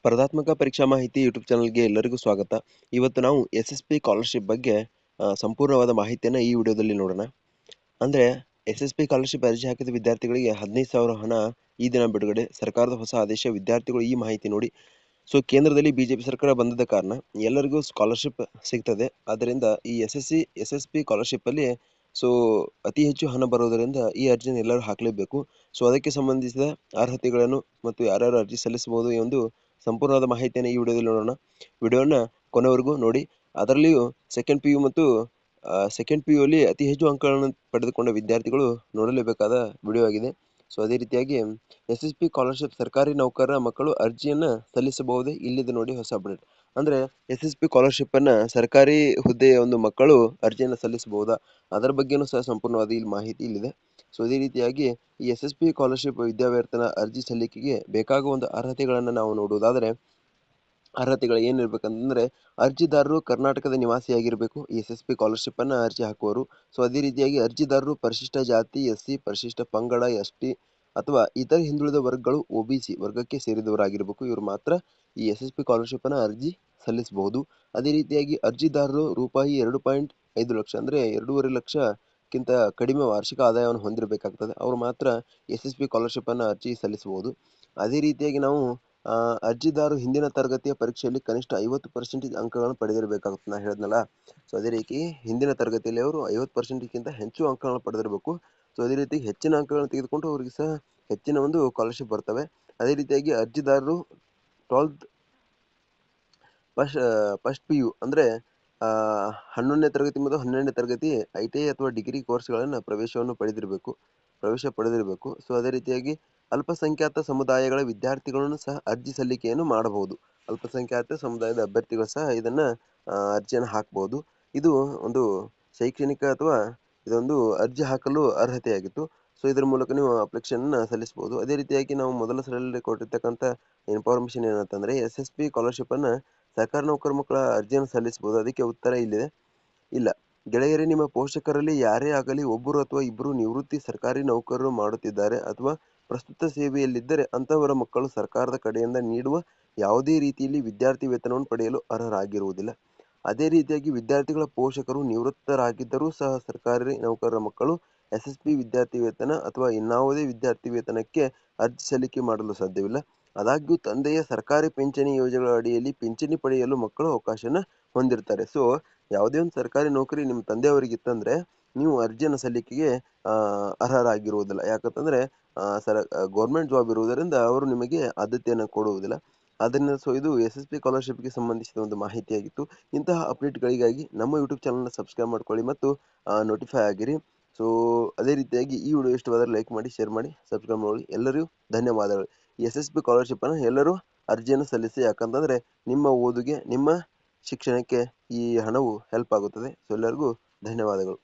ಸ್ಪರ್ಧಾತ್ಮಕ ಪರೀಕ್ಷಾ ಮಾಹಿತಿ ಯೂಟ್ಯೂಬ್ ಚಾನಲ್ಗೆ ಎಲ್ಲರಿಗೂ ಸ್ವಾಗತ. ಇವತ್ತು ನಾವು SSP ಸ್ಕಾಲರ್‌ಶಿಪ್ ಬಗ್ಗೆ ಸಂಪೂರ್ಣವಾದ ಮಾಹಿತಿಯನ್ನು ಈ ವಿಡಿಯೋದಲ್ಲಿ ನೋಡೋಣ. ಅಂದರೆ SSP ಸ್ಕಾಲರ್‌ಶಿಪ್ ಅರ್ಜಿ ಹಾಕಿದ ವಿದ್ಯಾರ್ಥಿಗಳಿಗೆ 15,000 ಹಣ ಈ ದಿನ ಬಿಡುಗಡೆ. ಸರ್ಕಾರದ ಹೊಸ ಆದೇಶ. ವಿದ್ಯಾರ್ಥಿಗಳು ಈ ಮಾಹಿತಿ ನೋಡಿ. ಕೇಂದ್ರದಲ್ಲಿ ಬಿಜೆಪಿ ಸರ್ಕಾರ ಬಂದದ ಕಾರಣ ಎಲ್ಲರಿಗೂ ಸ್ಕಾಲರ್‌ಶಿಪ್ ಸಿಗ್ತದೆ. ಆದ್ದರಿಂದ ಈ SSP ಸ್ಕಾಲರ್‌ಶಿಪ್ ಅಲ್ಲಿ ಸೊ ಅತಿ ಹೆಚ್ಚು ಹಣ ಬರುವುದರಿಂದ ಈ ಅರ್ಜಿಯನ್ನು ಎಲ್ಲರೂ ಹಾಕಲೇಬೇಕು. ಅದಕ್ಕೆ ಸಂಬಂಧಿಸಿದ ಅರ್ಹತೆಗಳನ್ನು ಮತ್ತು ಯಾರ್ಯಾರು ಅರ್ಜಿ ಸಲ್ಲಿಸಬಹುದು ಈ ಒಂದು ಸಂಪೂರ್ಣವಾದ ಮಾಹಿತಿಯನ್ನು ಈ ವಿಡಿಯೋದಲ್ಲಿ ನೋಡೋಣ. ವಿಡಿಯೋನ ಕೊನೆವರೆಗೂ ನೋಡಿ. ಅದರಲ್ಲಿಯೂ ಸೆಕೆಂಡ್ PU ಮತ್ತು ಸೆಕೆಂಡ್ PU ಅಲ್ಲಿ ಅತಿ ಹೆಚ್ಚು ಅಂಕಗಳನ್ನು ಪಡೆದುಕೊಂಡ ವಿದ್ಯಾರ್ಥಿಗಳು ನೋಡಲೇಬೇಕಾದ ವಿಡಿಯೋ ಆಗಿದೆ. ಅದೇ ರೀತಿಯಾಗಿ SSP ಸ್ಕಾಲರ್‌ಶಿಪ್ ಸರ್ಕಾರಿ ನೌಕರರ ಮಕ್ಕಳು ಅರ್ಜಿಯನ್ನ ಸಲ್ಲಿಸಬಹುದೇ? ಇಲ್ಲಿದೆ ನೋಡಿ ಹೊಸ ಅಪ್ಡೇಟ್. ಅಂದ್ರೆ SSP ಸ್ಕಾಲರ್‌ಶಿಪ್ ಅನ್ನ ಸರ್ಕಾರಿ ಹುದ್ದೆಯ ಒಂದು ಮಕ್ಕಳು ಅರ್ಜಿಯನ್ನು ಸಲ್ಲಿಸಬಹುದಾ? ಅದರ ಬಗ್ಗೆನೂ ಸಹ ಸಂಪೂರ್ಣವಾದ ಇಲ್ಲಿ ಮಾಹಿತಿ ಇಲ್ಲಿದೆ. ಅದೇ ರೀತಿಯಾಗಿ ಈ SSP ಸ್ಕಾಲರ್‌ಶಿಪ್ ವಿದ್ಯಾರ್ಥಿಗಳ ಅರ್ಜಿ ಸಲ್ಲಿಕೆಗೆ ಬೇಕಾಗುವ ಒಂದು ಅರ್ಹತೆಗಳನ್ನು ನಾವು ನೋಡುವುದಾದರೆ, ಅರ್ಹತೆಗಳು ಏನಿರ್ಬೇಕಂತಂದ್ರೆ ಅರ್ಜಿದಾರರು ಕರ್ನಾಟಕದ ನಿವಾಸಿಯಾಗಿರಬೇಕು ಈ SSP ಸ್ಕಾಲರ್‌ಶಿಪ್ ಅನ್ನ ಅರ್ಜಿ ಹಾಕುವವರು. ಅದೇ ರೀತಿಯಾಗಿ ಅರ್ಜಿದಾರರು ಪರಿಶಿಷ್ಟ ಜಾತಿ, SC, ಪರಿಶಿಷ್ಟ ಪಂಗಡ, ST ಅಥವಾ ಇತರ ಹಿಂದುಳಿದ ವರ್ಗಗಳು OBC ವರ್ಗಕ್ಕೆ ಸೇರಿದವರಾಗಿರಬೇಕು. ಇವರು ಮಾತ್ರ ಈ SSP ಸ್ಕಾಲರ್‌ಶಿಪ್ ಅನ್ನ ಅರ್ಜಿ ಸಲ್ಲಿಸಬಹುದು. ಅದೇ ರೀತಿಯಾಗಿ ಅರ್ಜಿದಾರರು ರೂಪಾಯಿ 2.5 ಲಕ್ಷ ಅಂದ್ರೆ 2.5 ಲಕ್ಷಕ್ಕಿಂತ ಕಡಿಮೆ ವಾರ್ಷಿಕ ಆದಾಯವನ್ನು ಹೊಂದಿರಬೇಕಾಗ್ತದೆ. ಅವರು ಮಾತ್ರ SSP ಸ್ಕಾಲರ್‌ಶಿಪ್ ಅನ್ನ ಅರ್ಜಿ ಸಲ್ಲಿಸಬಹುದು. ಅದೇ ರೀತಿಯಾಗಿ ನಾವು ಅರ್ಜಿದಾರರು ಹಿಂದಿನ ತರಗತಿಯ ಪರೀಕ್ಷೆಯಲ್ಲಿ ಕನಿಷ್ಠ 50% ಅಂಕಗಳನ್ನು ಪಡೆದಿರಬೇಕಾಗುತ್ತೆ. ನಾ ಹೇಳಿದ್ನಲ್ಲ. ಅದೇ ರೀತಿ ಹಿಂದಿನ ತರಗತಿಯಲ್ಲಿ ಅವರು 50%ಕ್ಕಿಂತ ಹೆಚ್ಚು ಅಂಕಗಳನ್ನು ಪಡೆದಿರಬೇಕು. ಅದೇ ರೀತಿ ಹೆಚ್ಚಿನ ಅಂಕಗಳನ್ನು ತೆಗೆದುಕೊಂಡು ಅವರಿಗೆ ಸಹ ಹೆಚ್ಚಿನ ಒಂದು ಸ್ಕಾಲರ್‌ಶಿಪ್ ಬರ್ತವೆ. ಅದೇ ರೀತಿಯಾಗಿ ಅರ್ಜಿದಾರರು 12th ಫಸ್ಟ್ PU ಅಂದ್ರೆ 11ನೇ ತರಗತಿ ಮತ್ತು 12ನೇ ತರಗತಿ ITI ಅಥವಾ ಡಿಗ್ರಿ ಕೋರ್ಸ್ಗಳನ್ನು ಪ್ರವೇಶ ಪಡೆದಿರಬೇಕು. ಅದೇ ರೀತಿಯಾಗಿ ಅಲ್ಪಸಂಖ್ಯಾತ ಸಮುದಾಯಗಳ ವಿದ್ಯಾರ್ಥಿಗಳನ್ನು ಸಹ ಅರ್ಜಿ ಸಲ್ಲಿಕೆಯನ್ನು ಮಾಡಬಹುದು. ಅಲ್ಪಸಂಖ್ಯಾತ ಸಮುದಾಯದ ಅಭ್ಯರ್ಥಿಗಳು ಸಹ ಇದನ್ನ ಅರ್ಜಿಯನ್ನು ಹಾಕಬಹುದು. ಇದು ಒಂದು ಶೈಕ್ಷಣಿಕ ಅಥವಾ ಇದೊಂದು ಅರ್ಜಿ ಹಾಕಲು ಅರ್ಹತೆಯಾಗಿತ್ತು. ಇದರ ಮೂಲಕ ನೀವು ಅಪ್ಲಿಕೇಶನ್ ಸಲ್ಲಿಸಬಹುದು. ಅದೇ ರೀತಿಯಾಗಿ ನಾವು ಮೊದಲ ಸಾಲಲ್ಲಿ ಕೊಟ್ಟಿರ್ತಕ್ಕಂಥ ಇನ್ಫಾರ್ಮೇಶನ್ ಏನಂತಂದ್ರೆ SSP ಸ್ಕಾಲರ್‌ಶಿಪ್ ಅನ್ನ ಸರ್ಕಾರಿ ನೌಕರ ಮಕ್ಕಳ ಅರ್ಜಿಯನ್ನು ಸಲ್ಲಿಸಬಹುದು. ಅದಕ್ಕೆ ಉತ್ತರ ಇಲ್ಲಿದೆ. ಇಲ್ಲ. ಗೆಳೆಯರೇ, ನಿಮ್ಮ ಪೋಷಕರಲ್ಲಿ ಯಾರೇ ಆಗಲಿ ಒಬ್ಬರು ಅಥವಾ ಇಬ್ಬರು ನಿವೃತ್ತಿ ಸರ್ಕಾರಿ ನೌಕರರು ಮಾಡುತ್ತಿದ್ದಾರೆ ಅಥವಾ ಪ್ರಸ್ತುತ ಸೇವೆಯಲ್ಲಿದ್ದರೆ ಅಂತಹವರ ಮಕ್ಕಳು ಸರ್ಕಾರದ ಕಡೆಯಿಂದ ನೀಡುವ ಯಾವುದೇ ರೀತಿಯಲ್ಲಿ ವಿದ್ಯಾರ್ಥಿ ವೇತನವನ್ನು ಪಡೆಯಲು ಅರ್ಹರಾಗಿರುವುದಿಲ್ಲ. ಅದೇ ರೀತಿಯಾಗಿ ವಿದ್ಯಾರ್ಥಿಗಳ ಪೋಷಕರು ನಿವೃತ್ತರಾಗಿದ್ದರೂ ಸಹ ಸರ್ಕಾರಿ ನೌಕರರ ಮಕ್ಕಳು SSP ವಿದ್ಯಾರ್ಥಿ ವೇತನ ಅಥವಾ ಇನ್ನಾವುದೇ ವಿದ್ಯಾರ್ಥಿ ವೇತನಕ್ಕೆ ಅರ್ಜಿ ಸಲ್ಲಿಕೆ ಮಾಡಲು ಸಾಧ್ಯವಿಲ್ಲ. ಆದಾಗ್ಯೂ ತಂದೆಯ ಸರ್ಕಾರಿ ಪಿಂಚಣಿ ಯೋಜನೆಗಳ ಅಡಿಯಲ್ಲಿ ಪಿಂಚಣಿ ಪಡೆಯಲು ಮಕ್ಕಳು ಅವಕಾಶನ ಹೊಂದಿರ್ತಾರೆ. ಯಾವುದೇ ಒಂದು ಸರ್ಕಾರಿ ನೌಕರಿ ನಿಮ್ಮ ತಂದೆಯವರಿಗಿತ್ತಂದ್ರೆ ನೀವು ಅರ್ಜಿಯನ್ನು ಸಲ್ಲಿಕೆಗೆ ಅರ್ಹರಾಗಿರುವುದಿಲ್ಲ. ಯಾಕಂತಂದ್ರೆ ಗೌರ್ಮೆಂಟ್ ಜಾಬ್ ಇರುವುದರಿಂದ ಅವರು ನಿಮಗೆ ಆದ್ಯತೆಯನ್ನು ಕೊಡುವುದಿಲ್ಲ. ಆದ್ದರಿಂದ ಇದು SSP ಸ್ಕಾಲರ್‌ಶಿಪ್ಗೆ ಸಂಬಂಧಿಸಿದ ಒಂದು ಮಾಹಿತಿಯಾಗಿತ್ತು. ಇಂತಹ ಅಪ್ಡೇಟ್ಗಳಿಗಾಗಿ ನಮ್ಮ ಯೂಟ್ಯೂಬ್ ಚಾನಲ್ನ ಸಬ್ಸ್ಕ್ರೈಬ್ ಮಾಡ್ಕೊಳ್ಳಿ ಮತ್ತು ನೋಟಿಫೈ ಆಗಿರಿ. ಅದೇ ರೀತಿಯಾಗಿ ಈ ವಿಡಿಯೋ ಇಷ್ಟವಾದರೆ ಲೈಕ್ ಮಾಡಿ, ಶೇರ್ ಮಾಡಿ, ಸಬ್ಸ್ಕ್ರೈಬ್ ಮಾಡಿ. ಎಲ್ಲರಿಗೂ ಧನ್ಯವಾದಗಳು. ಈ SSP ಸ್ಕಾಲರ್‌ಶಿಪ್ ಅನ್ನು ಎಲ್ಲರೂ ಅರ್ಜಿಯನ್ನು ಸಲ್ಲಿಸಿ. ಯಾಕಂತಂದ್ರೆ ನಿಮ್ಮ ಓದಿಗೆ, ನಿಮ್ಮ ಶಿಕ್ಷಣಕ್ಕೆ ಈ ಹಣವು ಹೆಲ್ಪ್ ಆಗುತ್ತದೆ. ಎಲ್ಲರಿಗೂ ಧನ್ಯವಾದಗಳು.